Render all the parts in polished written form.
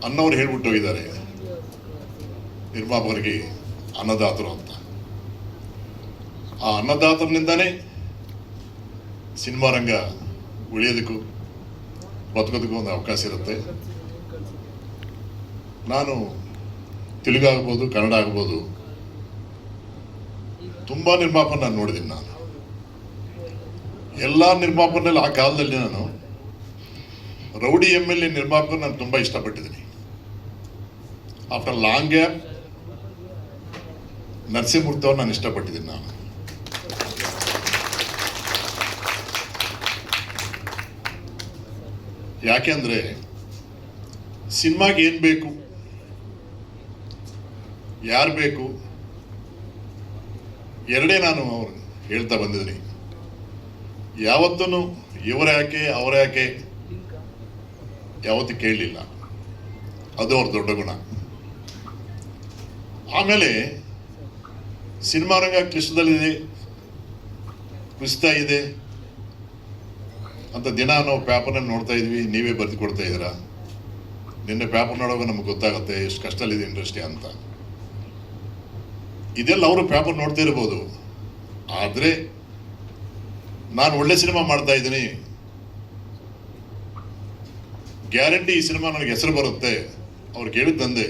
ಅನ್ನೋರು ಹೇಳ್ಬಿಟ್ಟು ಹೋಗಿದ್ದಾರೆ ನಿರ್ಮಾಪಕರಿಗೆ ಅನ್ನದಾತರು ಅಂತ. ಆ ಅನ್ನದಾತನಿಂದಾನೇ ಸಿನಿಮಾ ರಂಗ ಉಳಿಯೋದಕ್ಕೂ ಬದುಕೋದಕ್ಕೂ ಒಂದು ಅವಕಾಶ ಇರುತ್ತೆ. ನಾನು ತೆಲುಗು ಆಗ್ಬೋದು, ಕನ್ನಡ ಆಗ್ಬೋದು, ತುಂಬ ನಿರ್ಮಾಪನ ನಾನು ನೋಡಿದ್ದೀನಿ. ನಾನು ಎಲ್ಲ ನಿರ್ಮಾಪನಲ್ಲಿ ಆ ಕಾಲದಲ್ಲಿ ನಾನು ರೌಡಿ MLA ನಿರ್ಮಾಪಕ ನಾನು ತುಂಬ ಇಷ್ಟಪಟ್ಟಿದ್ದೀನಿ. ಆಫ್ಟರ್ ಲಾಂಗ್ ಗ್ಯಾಪ್ ನರಸಿಂಹಮೂರ್ತಿ ಅವ್ರು ನಾನು ಇಷ್ಟಪಟ್ಟಿದ್ದೀನಿ. ನಾನು ಯಾಕೆಂದರೆ ಸಿನಿಮಾಗೆ ಏನು ಬೇಕು, ಯಾರು ಬೇಕು, ಎರಡೇ ನಾನು ಅವ್ರು ಹೇಳ್ತಾ ಬಂದಿದ್ದೀನಿ. ಯಾವತ್ತೂ ಇವರ ಯಾಕೆ ಅವರ ಯಾಕೆ ಯಾವತ್ತೂ ಕೇಳಲಿಲ್ಲ. ಅದು ಅವ್ರ ದೊಡ್ಡ ಗುಣ. ಆಮೇಲೆ ಸಿನಿಮಾ ರಂಗ ಕ್ಲಿಷ್ಟದಲ್ಲಿದೆ, ಕುಸಿತಾ ಇದೆ ಅಂತ ದಿನ ನಾವು ಪೇಪರ್ನಲ್ಲಿ ನೋಡ್ತಾ ಇದ್ವಿ. ನೀವೇ ಬರೆದು ಕೊಡ್ತಾ ಇದ್ದೀರಾ. ನಿನ್ನೆ ಪೇಪರ್ ನೋಡುವಾಗ ನಮ್ಗೆ ಗೊತ್ತಾಗುತ್ತೆ ಎಷ್ಟು ಕಷ್ಟದಲ್ಲಿದೆ ಇಂಡಸ್ಟ್ರಿ ಅಂತ. ಇದೆಲ್ಲ ಅವರು ಪೇಪರ್ ನೋಡ್ತಾ ಇರ್ಬೋದು. ಆದರೆ ನಾನು ಒಳ್ಳೆ ಸಿನಿಮಾ ಮಾಡ್ತಾ ಇದ್ದೀನಿ, ಗ್ಯಾರಂಟಿ ಈ ಸಿನಿಮಾ ನನಗೆ ಹೆಸರು ಬರುತ್ತೆ. ಅವ್ರು ಕೇಳಿದ್ದಂದೆ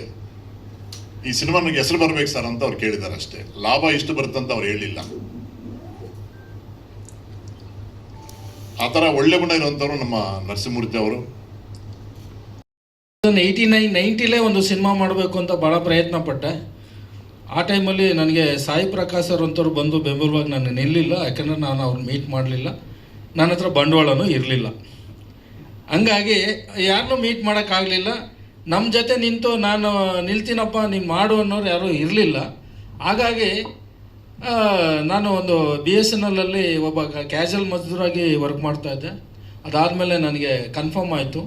ಈ ಸಿನಿಮಾ ನನಗೆ ಹೆಸರು ಬರ್ಬೇಕು ಸರ್ ಅಂತ ಅವ್ರು ಕೇಳಿದ್ದಾರೆ ಅಷ್ಟೇ. ಲಾಭ ಇಷ್ಟು ಬರುತ್ತೆ ಅಂತ ಅವ್ರು ಹೇಳಿಲ್ಲ. ಆ ಥರ ಒಳ್ಳೆ ಗುಣ ಇರುವಂಥವ್ರು ನಮ್ಮ ನರಸಿಂಹಮೂರ್ತಿ ಅವರು. 90ಲೇ ಒಂದು ಸಿನಿಮಾ ಮಾಡಬೇಕು ಅಂತ ಭಾಳ ಪ್ರಯತ್ನ ಪಟ್ಟೆ. ಆ ಟೈಮಲ್ಲಿ ನನಗೆ ಸಾಯಿ ಪ್ರಕಾಶ್ ಸರ್ ಅಂತವ್ರು ಬಂದು ಬೆಂಬಲವಾಗಿ ನಾನು ನಿಲ್ಲಿಲ್ಲ. ಯಾಕಂದರೆ ನಾನು ಅವ್ರನ್ನ ಮೀಟ್ ಮಾಡಲಿಲ್ಲ, ನನ್ನ ಹತ್ರ ಬಂಡವಾಳನೂ ಇರಲಿಲ್ಲ. ಹಂಗಾಗಿ ಯಾರನ್ನೂ ಮೀಟ್ ಮಾಡೋಕ್ಕಾಗಲಿಲ್ಲ. ನಮ್ಮ ಜೊತೆ ನಿಂತು ನಾನು ನಿಲ್ತೀನಪ್ಪ ನೀನು ಮಾಡು ಅನ್ನೋರು ಯಾರೂ ಇರಲಿಲ್ಲ. ಹಾಗಾಗಿ ನಾನು ಒಂದು BSNL ಒಬ್ಬ ಕ್ಯಾಶುವಲ್ ಮಜ್ದೂರಾಗಿ ವರ್ಕ್ ಮಾಡ್ತಾಯಿದ್ದೆ. ಅದಾದಮೇಲೆ ನನಗೆ ಕನ್ಫರ್ಮ್ ಆಯಿತು.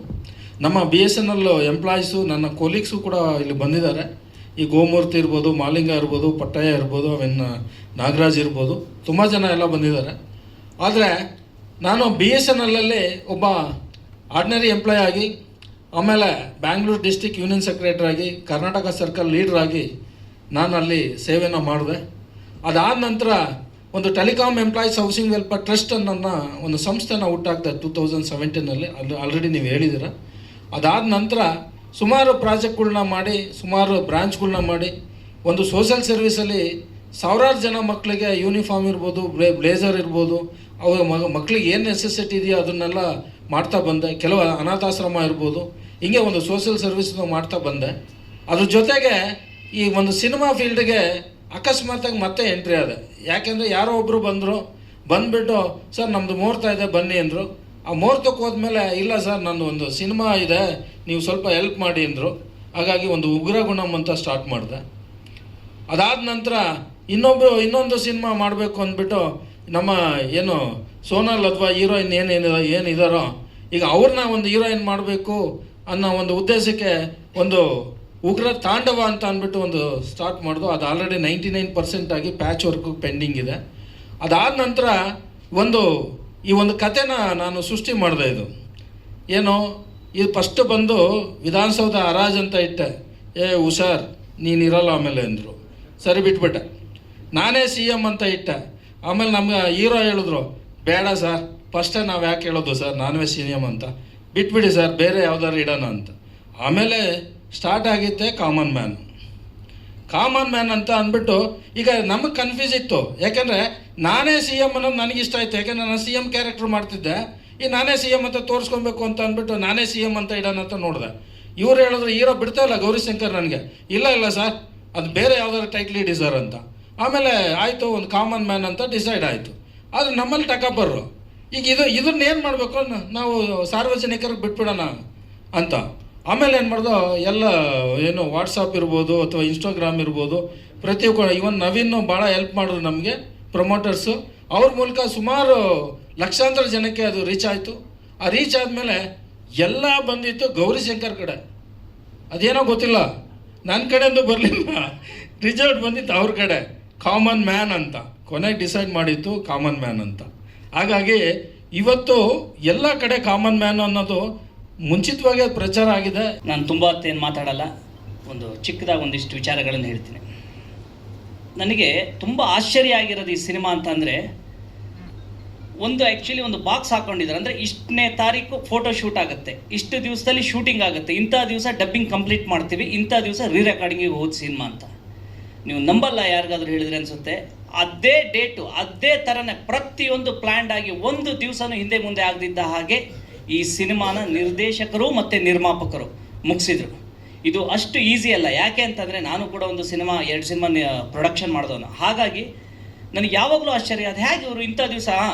ನಮ್ಮ BSNL ಎಂಪ್ಲಾಯೀಸು, ನನ್ನ ಕೊಲೀಗ್ಸು ಕೂಡ ಇಲ್ಲಿ ಬಂದಿದ್ದಾರೆ. ಈ ಗೋಮೂರ್ತಿ ಇರ್ಬೋದು, ಮಾಲಿಂಗ ಇರ್ಬೋದು, ಪಟ್ಟಯ್ಯ ಇರ್ಬೋದು, ನಾಗರಾಜ್ ಇರ್ಬೋದು, ತುಂಬ ಜನ ಎಲ್ಲ ಬಂದಿದ್ದಾರೆ. ಆದರೆ ನಾನು BSNL ಒಬ್ಬ ಆರ್ಡಿನರಿ ಎಂಪ್ಲಾಯ್ ಆಗಿ, ಆಮೇಲೆ ಬ್ಯಾಂಗ್ಳೂರು ಡಿಸ್ಟಿಕ್ ಯೂನಿಯನ್ ಸೆಕ್ರೆಟರಿ ಆಗಿ, ಕರ್ನಾಟಕ ಸರ್ಕಲ್ ಲೀಡ್ರಾಗಿ ನಾನು ಅಲ್ಲಿ ಸೇವೆನ ಮಾಡಿದೆ. ಅದಾದ ನಂತರ ಒಂದು telecom employees housing welfare trust ಅನ್ನೋ ಒಂದು ಸಂಸ್ಥೆನ ಹುಟ್ಟಾಕ್ದೆ 2017. ಅಲ್ಲಿ ಆಲ್ರೆಡಿ ನೀವು ಹೇಳಿದ್ದೀರ. ಅದಾದ ನಂತರ ಸುಮಾರು ಪ್ರಾಜೆಕ್ಟ್ಗಳ್ನ ಮಾಡಿ, ಸುಮಾರು ಬ್ರಾಂಚ್ಗಳ್ನ ಮಾಡಿ, ಒಂದು ಸೋಷಿಯಲ್ ಸರ್ವಿಸಲ್ಲಿ ಸಾವಿರಾರು ಜನ ಮಕ್ಕಳಿಗೆ ಯೂನಿಫಾರ್ಮ್ ಇರ್ಬೋದು, ಬ್ಲೇಸರ್ ಇರ್ಬೋದು, ಅವ್ರ ಮಕ್ಕಳಿಗೆ ಏನು ನೆಸೆಸಿಟಿ ಇದೆಯೋ ಅದನ್ನೆಲ್ಲ ಮಾಡ್ತಾ ಬಂದೆ. ಕೆಲವು ಅನಾಥಾಶ್ರಮ ಇರ್ಬೋದು, ಹೀಗೆ ಒಂದು ಸೋಷಿಯಲ್ ಸರ್ವಿಸ್ನ ಮಾಡ್ತಾ ಬಂದೆ. ಅದ್ರ ಜೊತೆಗೆ ಈ ಒಂದು ಸಿನಿಮಾ ಫೀಲ್ಡ್ಗೆ ಅಕಸ್ಮಾತಾಗಿ ಮತ್ತೆ ಎಂಟ್ರಿ ಆದೆ. ಯಾಕೆಂದರೆ ಯಾರೋ ಒಬ್ಬರು ಬಂದುಬಿಟ್ಟು ಸರ್ ನಮ್ಮದು ಮುಹೂರ್ತ ಇದೆ ಬನ್ನಿ ಅಂದರು. ಆ ಮುಹೂರ್ತಕ್ಕೆ ಹೋದ್ಮೇಲೆ ಇಲ್ಲ ಸರ್ ನಂದು ಒಂದು ಸಿನಿಮಾ ಇದೆ, ನೀವು ಸ್ವಲ್ಪ ಹೆಲ್ಪ್ ಮಾಡಿ ಅಂದರು. ಹಾಗಾಗಿ ಒಂದು ಉಗ್ರ ಗುಣಮ್ ಅಂತ ಸ್ಟಾರ್ಟ್ ಮಾಡಿದೆ. ಅದಾದ ನಂತರ ಇನ್ನೊಂದು ಸಿನಿಮಾ ಮಾಡಬೇಕು ಅಂದ್ಬಿಟ್ಟು ನಮ್ಮ ಏನು ಸೋನಾಲ್ ಅಥವಾ ಹೀರೋಯಿನ್ ಏನಿದಾರೋ ಈಗ ಅವ್ರನ್ನ ಒಂದು ಹೀರೋಯಿನ್ ಮಾಡಬೇಕು ಅನ್ನೋ ಒಂದು ಉದ್ದೇಶಕ್ಕೆ ಒಂದು ಉಗ್ರ ತಾಂಡವ ಅಂತ ಅಂದ್ಬಿಟ್ಟು ಒಂದು ಸ್ಟಾರ್ಟ್ ಮಾಡಿದು. ಅದು ಆಲ್ರೆಡಿ 99% ಆಗಿ ಪ್ಯಾಚ್ ವರ್ಕ್ ಪೆಂಡಿಂಗ್ ಇದೆ. ಅದಾದ ನಂತರ ಈ ಒಂದು ಕಥೆನ ನಾನು ಸೃಷ್ಟಿ ಮಾಡಿದೆ. ಇದು ಫಸ್ಟ್ ಬಂದು ವಿಧಾನಸೌಧ ಹರಾಜ್ ಅಂತ ಇಟ್ಟೆ. ಹುಷಾರ್ ನೀನಿರಲ್ಲ ಆಮೇಲೆ ಅಂದರು. ಸರಿ ಬಿಟ್ಬಿಟ್ಟೆ. ನಾನೇ CM ಅಂತ ಇಟ್ಟೆ. ಆಮೇಲೆ ನಮ್ಗೆ ಹೀರೋ ಹೇಳಿದ್ರು ಬೇಡ ಸರ್, ಫಸ್ಟೇ ನಾವು ಯಾಕೆ ಹೇಳೋದು ಸರ್ ನಾನೇ CM ಅಂತ, ಬಿಟ್ಬಿಡಿ ಸರ್ ಬೇರೆ ಯಾವ್ದಾರು ಇಡೋಣ ಅಂತ. ಆಮೇಲೆ ಸ್ಟಾರ್ಟ್ ಆಗಿದ್ದೆ ಕಾಮನ್ ಮ್ಯಾನ್ ಅಂತ ಅಂದ್ಬಿಟ್ಟು ಈಗ ನಮಗೆ ಕನ್ಫ್ಯೂಸ್ ಇತ್ತು. ಯಾಕೆಂದರೆ ನಾನೇ CM ಅನ್ನೋದು ನನಗಿಷ್ಟ ಆಯಿತು. ಯಾಕೆಂದರೆ ನಾನು CM ಕ್ಯಾರೆಕ್ಟರ್ ಮಾಡ್ತಿದ್ದೆ. ಈ ನಾನೇ CM ಅಂತ ತೋರಿಸ್ಕೊಬೇಕು ಅಂತ ಅಂದ್ಬಿಟ್ಟು ನಾನೇ CM ಅಂತ ಇಡೋಣ ಅಂತ ನೋಡಿದೆ. ಇವ್ರು ಹೇಳಿದ್ರು ಹೀರೋ ಬಿಡ್ತಾಯಿಲ್ಲ ಗೌರಿಶಂಕರ್ ನನಗೆ. ಇಲ್ಲ ಸರ್ ಅದು ಬೇರೆ ಯಾವ್ದಾದ್ರು ಟೈಟ್ಲ್ ಇಡಿ ಸರ್ ಅಂತ. ಆಮೇಲೆ ಆಯಿತು ಒಂದು ಕಾಮನ್ ಮ್ಯಾನ್ ಅಂತ ಡಿಸೈಡ್ ಆಯಿತು. ಆದರೆ ನಮ್ಮಲ್ಲಿ ಟಕಬ್ಬರು ಈಗ ಇದನ್ನೇನು ಮಾಡಬೇಕು ನಾವು ಸಾರ್ವಜನಿಕರಿಗೆ ಬಿಟ್ಬಿಡೋಣ ಅಂತ. ಆಮೇಲೆ ಏನು ಮಾಡ್ದೋ ಎಲ್ಲ ಏನು ವಾಟ್ಸಪ್ ಇರ್ಬೋದು ಅಥವಾ ಇನ್ಸ್ಟಾಗ್ರಾಮ್ ಇರ್ಬೋದು, ಪ್ರತಿಯೊಬ್ಬ ಇವನ್ ನವೀನ್ ಭಾಳ ಹೆಲ್ಪ್ ಮಾಡಿದ್ರು ನಮಗೆ ಪ್ರಮೋಟರ್ಸು. ಅವ್ರ ಮೂಲಕ ಸುಮಾರು ಲಕ್ಷಾಂತರ ಜನಕ್ಕೆ ಅದು ರೀಚ್ ಆಯಿತು. ಆ ರೀಚ್ ಆದಮೇಲೆ ಎಲ್ಲ ಬಂದಿತ್ತು ಗೌರಿಶಂಕರ್ ಕಡೆ. ಅದೇನೋ ಗೊತ್ತಿಲ್ಲ, ನನ್ನ ಕಡೆಯಿಂದ ಬರಲಿಲ್ಲ, ರಿಸಲ್ಟ್ ಬಂದಿತ್ತು ಅವ್ರ ಕಡೆ ಕಾಮನ್ ಮ್ಯಾನ್ ಅಂತ. ಕೊನೆಗೆ ಡಿಸೈಡ್ ಮಾಡಿತ್ತು ಕಾಮನ್ ಮ್ಯಾನ್ ಅಂತ. ಹಾಗಾಗಿ ಇವತ್ತು ಎಲ್ಲ ಕಡೆ ಕಾಮನ್ ಮ್ಯಾನ್ ಅನ್ನೋದು ಮುಂಚಿತವಾಗಿ ಅದು ಪ್ರಚಾರ ಆಗಿದೆ. ನಾನು ತುಂಬ ಹೊತ್ತೇನು ಮಾತಾಡಲ್ಲ, ಒಂದು ಚಿಕ್ಕದಾಗಿ ಒಂದಿಷ್ಟು ವಿಚಾರಗಳನ್ನು ಹೇಳ್ತೀನಿ. ನನಗೆ ತುಂಬ ಆಶ್ಚರ್ಯ ಆಗಿರೋದು ಈ ಸಿನಿಮಾ ಅಂತಂದರೆ, ಆ್ಯಕ್ಚುಲಿ ಒಂದು ಬಾಕ್ಸ್ ಹಾಕ್ಕೊಂಡಿದ್ದಾರೆ. ಅಂದರೆ ಇಷ್ಟನೇ ತಾರೀಕು ಫೋಟೋ ಶೂಟ್ ಆಗುತ್ತೆ, ಇಷ್ಟು ದಿವಸದಲ್ಲಿ ಶೂಟಿಂಗ್ ಆಗುತ್ತೆ, ಇಂಥ ದಿವಸ ಡಬ್ಬಿಂಗ್ ಕಂಪ್ಲೀಟ್ ಮಾಡ್ತೀವಿ, ಇಂಥ ದಿವಸ ರೀ ರೆಕಾರ್ಡಿಂಗಿಗೆ ಹೋದ ಸಿನಿಮಾ ಅಂತ. ನೀವು ನಂಬಲ್ಲ, ಯಾರಿಗಾದ್ರೂ ಹೇಳಿದ್ರೆ ಅನಿಸುತ್ತೆ. ಅದೇ ಡೇಟು, ಅದೇ ಥರನೇ ಪ್ರತಿಯೊಂದು ಪ್ಲ್ಯಾಂಡ್ ಆಗಿ ಒಂದು ದಿವಸನೂ ಹಿಂದೆ ಮುಂದೆ ಆಗದಿದ್ದ ಹಾಗೆ ಈ ಸಿನಿಮಾನ ನಿರ್ದೇಶಕರು ಮತ್ತು ನಿರ್ಮಾಪಕರು ಮುಗಿಸಿದ್ರು. ಇದು ಅಷ್ಟು ಈಸಿ ಅಲ್ಲ. ಯಾಕೆ ಅಂತಂದರೆ ನಾನು ಕೂಡ ಒಂದು ಸಿನಿಮಾ 2 ಸಿನಿಮಾ ಪ್ರೊಡಕ್ಷನ್ ಮಾಡಿದವನು. ಹಾಗಾಗಿ ನನಗೆ ಯಾವಾಗಲೂ ಆಶ್ಚರ್ಯ, ಅದು ಹೇಗೆ ಇವರು ಇಂಥ ದಿವಸ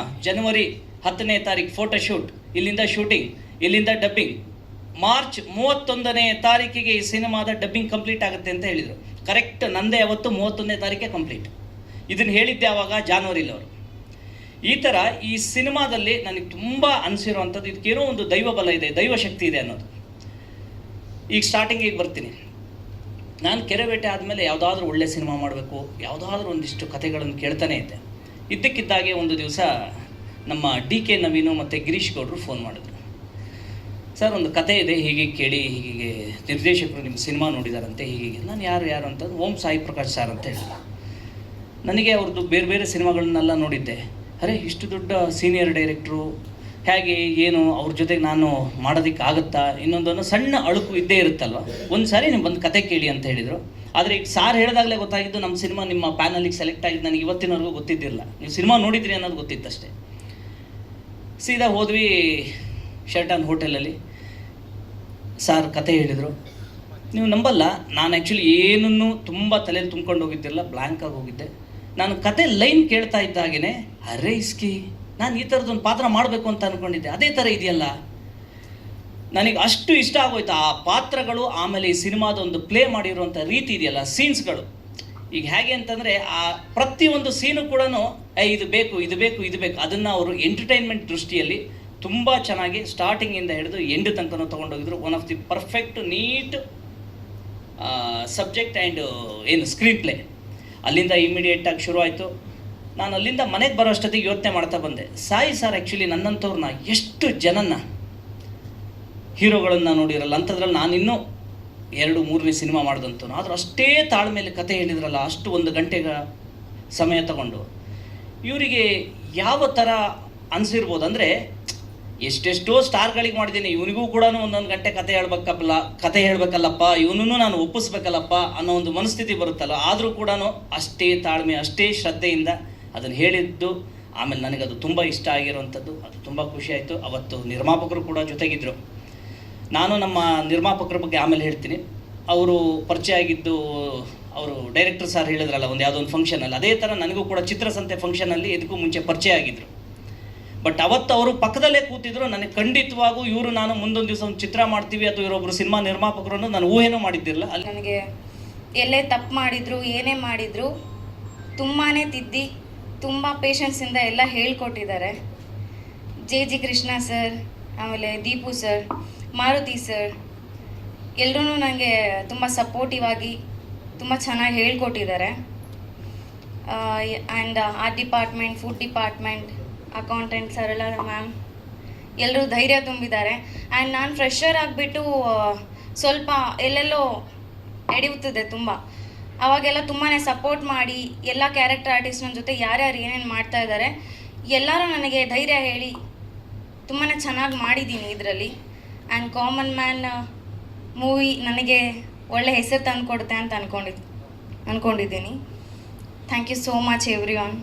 ಜನವರಿ 10ನೇ ತಾರೀಕು ಫೋಟೋಶೂಟ್, ಇಲ್ಲಿಂದ ಶೂಟಿಂಗ್, ಇಲ್ಲಿಂದ ಡಬ್ಬಿಂಗ್, ಮಾರ್ಚ್ 31ನೇ ತಾರೀಕಿಗೆ ಈ ಸಿನಿಮಾದ ಡಬ್ಬಿಂಗ್ ಕಂಪ್ಲೀಟ್ ಆಗುತ್ತೆ ಅಂತ ಹೇಳಿದರು. ಕರೆಕ್ಟ್ ನಂದೇ ಅವತ್ತು 31ನೇ ತಾರೀಕೆ ಕಂಪ್ಲೀಟ್. ಇದನ್ನು ಹೇಳಿದ್ದೆ ಆವಾಗ ಜಾನ್ವರಿಲಿ ಅವರು. ಈ ಥರ ಈ ಸಿನಿಮಾದಲ್ಲಿ ನನಗೆ ತುಂಬ ಅನಿಸಿರುವಂಥದ್ದು, ಇದಕ್ಕೇನೋ ಒಂದು ದೈವ ಬಲ ಇದೆ, ದೈವ ಶಕ್ತಿ ಇದೆ ಅನ್ನೋದು. ಈಗ ಸ್ಟಾರ್ಟಿಂಗಿಗೆ ಬರ್ತೀನಿ. ನಾನು ಕೆರೆಬೇಟೆ ಆದಮೇಲೆ ಯಾವುದಾದ್ರೂ ಒಳ್ಳೆ ಸಿನಿಮಾ ಮಾಡಬೇಕು, ಯಾವುದಾದ್ರೂ ಒಂದಿಷ್ಟು ಕಥೆಗಳನ್ನು ಕೇಳ್ತಾನೆ ಇದ್ದೆ. ಇದ್ದಕ್ಕಿದ್ದಾಗೆ ಒಂದು ದಿವಸ ನಮ್ಮ DK ನವೀನು ಮತ್ತು ಗಿರೀಶ್ ಗೌಡರು ಫೋನ್ ಮಾಡಿದ್ರು. ಸರ್, ಒಂದು ಕತೆ ಇದೆ, ಹೀಗೆ ಕೇಳಿ, ಹೀಗೆ ನಿರ್ದೇಶಕರು ನಿಮ್ಮ ಸಿನಿಮಾ ನೋಡಿದಾರಂತೆ, ಹೀಗೆ. ನಾನು ಯಾರು ಅಂತಂದು ಓಂ ಸಾಯಿ ಪ್ರಕಾಶ್ ಸರ್ ಅಂತ ಹೇಳಿದ್ರು. ನನಗೆ ಅವ್ರದ್ದು ಬೇರೆ ಬೇರೆ ಸಿನಿಮಾಗಳನ್ನೆಲ್ಲ ನೋಡಿದ್ದೆ. ಅರೆ, ಇಷ್ಟು ದೊಡ್ಡ ಸೀನಿಯರ್ ಡೈರೆಕ್ಟ್ರು, ಹೇಗೆ ಏನು ಅವ್ರ ಜೊತೆಗೆ ನಾನು ಮಾಡೋದಕ್ಕಾಗುತ್ತಾ, ಇನ್ನೊಂದನ್ನು ಸಣ್ಣ ಅಳುಕು ಇದ್ದೇ ಇರುತ್ತಲ್ವ. ಒಂದು ಸಾರಿ ನೀವು ಬಂದು ಕತೆ ಕೇಳಿ ಅಂತ ಹೇಳಿದರು. ಆದರೆ ಈಗ ಸಾರ್ ಹೇಳಿದಾಗಲೇ ಗೊತ್ತಾಗಿದ್ದು, ನಮ್ಮ ಸಿನಿಮಾ ನಿಮ್ಮ ಪ್ಯಾನಲಿಗೆ ಸೆಲೆಕ್ಟ್ ಆಗಿದ್ದು ನನಗೆ ಇವತ್ತಿನವರೆಗೂ ಗೊತ್ತಿದ್ದಿರಲಿಲ್ಲ. ನೀವು ಸಿನಿಮಾ ನೋಡಿದ್ರಿ ಅನ್ನೋದು ಗೊತ್ತಿತ್ತಷ್ಟೇ. ಸೀದಾ ಹೋದ್ವಿ ಶೆಲ್ಟನ್ ಹೋಟೆಲಲ್ಲಿ. ಸಾರ್ ಕತೆ ಹೇಳಿದರು. ನೀವು ನಂಬಲ್ಲ, ನಾನು ಆ್ಯಕ್ಚುಲಿ ಏನನ್ನೂ ತುಂಬ ತಲೆಯಲ್ಲಿ ತುಂಬ್ಕೊಂಡು ಹೋಗಿದ್ದಿರಲ್ಲ, ಬ್ಲ್ಯಾಂಕಾಗಿ ಹೋಗಿದ್ದೆ. ನಾನು ಕತೆ ಲೈನ್ ಕೇಳ್ತಾ ಇದ್ದಾಗೇ, ಅರೆ ಇಸ್ಕಿ, ನಾನು ಈ ಥರದೊಂದು ಪಾತ್ರ ಮಾಡಬೇಕು ಅಂತ ಅಂದ್ಕೊಂಡಿದ್ದೆ, ಅದೇ ಥರ ಇದೆಯಲ್ಲ. ನನಗೆ ಅಷ್ಟು ಇಷ್ಟ ಆಗೋಯ್ತು ಆ ಪಾತ್ರಗಳು. ಆಮೇಲೆ ಈ ಸಿನಿಮಾದ ಒಂದು ಪ್ಲೇ ಮಾಡಿರುವಂಥ ರೀತಿ ಇದೆಯಲ್ಲ, ಸೀನ್ಸ್ಗಳು. ಈಗ ಹೇಗೆ ಅಂತಂದರೆ, ಆ ಪ್ರತಿಯೊಂದು ಸೀನು ಕೂಡ ಇದು ಬೇಕು, ಇದು ಬೇಕು, ಇದು ಬೇಕು, ಅದನ್ನು ಅವರು ಎಂಟರ್ಟೈನ್ಮೆಂಟ್ ದೃಷ್ಟಿಯಲ್ಲಿ ತುಂಬ ಚೆನ್ನಾಗಿ ಸ್ಟಾರ್ಟಿಂಗಿಂದ ಹಿಡಿದು ಎಂಡ್ ತನಕ ತೊಗೊಂಡೋಗಿದ್ರು. One of the perfect neat subject and ಏನು ಸ್ಕ್ರೀನ್ ಪ್ಲೇ. ಅಲ್ಲಿಂದ ಇಮಿಡಿಯೇಟಾಗಿ ಶುರು ಆಯಿತು. ನಾನು ಅಲ್ಲಿಂದ ಮನೆಗೆ ಬರೋ ಅಷ್ಟೊತ್ತಿಗೆ ಯೋಚನೆ ಮಾಡ್ತಾ ಬಂದೆ, ಸಾಯಿ ಸರ್ ಆ್ಯಕ್ಚುಲಿ ನನ್ನಂಥವ್ರನ್ನ ಎಷ್ಟು ಜನನ್ನ ಹೀರೋಗಳನ್ನು ನೋಡಿರಲ್ಲ, ಅಂಥದ್ರಲ್ಲಿ ನಾನು ಇನ್ನೂ 2-3ನೇ ಸಿನಿಮಾ ಮಾಡಿದಂಥವ್ನು. ಆದರೂ ಅಷ್ಟೇ ತಾಳ್ಮೇಲೆ ಕತೆ ಹೇಳಿದ್ರಲ್ಲ, ಅಷ್ಟು 1 ಗಂಟೆಗೆ ಸಮಯ ತಗೊಂಡು. ಇವರಿಗೆ ಯಾವ ಥರ ಅನಿಸಿರ್ಬೋದು ಅಂದರೆ, ಎಷ್ಟೆಷ್ಟೋ ಸ್ಟಾರ್ಗಳಿಗೆ ಮಾಡಿದ್ದೀನಿ, ಇವನಿಗೂ ಕೂಡ 1 ಗಂಟೆ ಕತೆ ಹೇಳಬೇಕಲ್ಲಪ್ಪ, ಇವನೂ ನಾನು ಒಪ್ಪಿಸ್ಬೇಕಲ್ಲಪ್ಪ ಅನ್ನೋ ಒಂದು ಮನಸ್ಥಿತಿ ಬರುತ್ತಲ್ಲ. ಆದರೂ ಕೂಡ ಅಷ್ಟೇ ತಾಳ್ಮೆ, ಅಷ್ಟೇ ಶ್ರದ್ಧೆಯಿಂದ ಅದನ್ನು ಹೇಳಿದ್ದು. ಆಮೇಲೆ ನನಗದು ತುಂಬ ಇಷ್ಟ ಆಗಿರುವಂಥದ್ದು, ಅದು ತುಂಬ ಖುಷಿ ಆಯಿತು. ಅವತ್ತು ನಿರ್ಮಾಪಕರು ಕೂಡ ಜೊತೆಗಿದ್ದರು. ನಾನು ನಮ್ಮ ನಿರ್ಮಾಪಕರ ಬಗ್ಗೆ ಆಮೇಲೆ ಹೇಳ್ತೀನಿ. ಅವರು ಪರಿಚಯ ಆಗಿದ್ದು, ಅವರು ಡೈರೆಕ್ಟರ್ ಸರ್ ಹೇಳಿದ್ರಲ್ಲ ಒಂದು ಯಾವುದೋ ಒಂದು ಫಂಕ್ಷನಲ್ಲಿ, ಅದೇ ಥರ ನನಗೂ ಕೂಡ ಚಿತ್ರಸಂತೆ ಫಂಕ್ಷನಲ್ಲಿ ಇದಕ್ಕೂ ಮುಂಚೆ ಪರಿಚಯ ಆಗಿದ್ದರು. ಬಟ್ ಅವತ್ತು ಅವರು ಪಕ್ಕದಲ್ಲೇ ಕೂತಿದ್ರು. ನನಗೆ ಖಂಡಿತವಾಗೂ ಇವರು ನಾನು ಮುಂದೊಂದು ದಿವಸ ಒಂದು ಚಿತ್ರ ಮಾಡ್ತೀವಿ ಅಥವಾ ಇವರೊಬ್ಬರು ಸಿನಿಮಾ ನಿರ್ಮಾಪಕರು ಅನ್ನೋದು ನಾನು ಊಹೆನೂ ಮಾಡಿದ್ದಿರಲಿಲ್ಲ. ಅಲ್ಲಿ ನನಗೆ ಎಲ್ಲೇ ತಪ್ಪು ಮಾಡಿದ್ರು, ಏನೇ ಮಾಡಿದ್ರು ತುಂಬಾ ತಿದ್ದಿ ತುಂಬ ಪೇಷನ್ಸಿಂದ ಎಲ್ಲ ಹೇಳ್ಕೊಟ್ಟಿದ್ದಾರೆ. ಜಿ ಕೃಷ್ಣ ಸರ್, ಆಮೇಲೆ ದೀಪು ಸರ್, ಮಾರುತಿ ಸರ್, ಎಲ್ಲರೂ ನನಗೆ ತುಂಬ ಸಪೋರ್ಟಿವ್ ಆಗಿ ತುಂಬ ಚೆನ್ನಾಗಿ ಹೇಳ್ಕೊಟ್ಟಿದ್ದಾರೆ. And art department, food department, accountant ಸರಳ ಮ್ಯಾಮ್ ಎಲ್ಲರೂ ಧೈರ್ಯ ತುಂಬಿದ್ದಾರೆ. ಆ್ಯಂಡ್ ನಾನು ಫ್ರೆಶರ್ ಆಗಿಬಿಟ್ಟು ಸ್ವಲ್ಪ ಎಲ್ಲೆಲ್ಲೋ ಎಡೆಯುತ್ತದೆ ತುಂಬ. ಅವಾಗೆಲ್ಲ ತುಂಬಾ ಸಪೋರ್ಟ್ ಮಾಡಿ ಎಲ್ಲ ಕ್ಯಾರೆಕ್ಟರ್ ಆರ್ಟಿಸ್ಟ್ನ ಜೊತೆ ಯಾರ್ಯಾರು ಏನೇನು ಮಾಡ್ತಾ ಇದ್ದಾರೆ ಎಲ್ಲರೂ ನನಗೆ ಧೈರ್ಯ ಹೇಳಿ ತುಂಬಾ ಚೆನ್ನಾಗಿ ಮಾಡಿದ್ದೀನಿ ಇದರಲ್ಲಿ. ಆ್ಯಂಡ್ ಕಾಮನ್ ಮ್ಯಾನ್ ಮೂವಿ ನನಗೆ ಒಳ್ಳೆ ಹೆಸರು ತಂದು ಕೊಡುತ್ತೆ ಅಂತ ಅಂದ್ಕೊಂಡಿದ್ದೀನಿ. Thank you so much every one.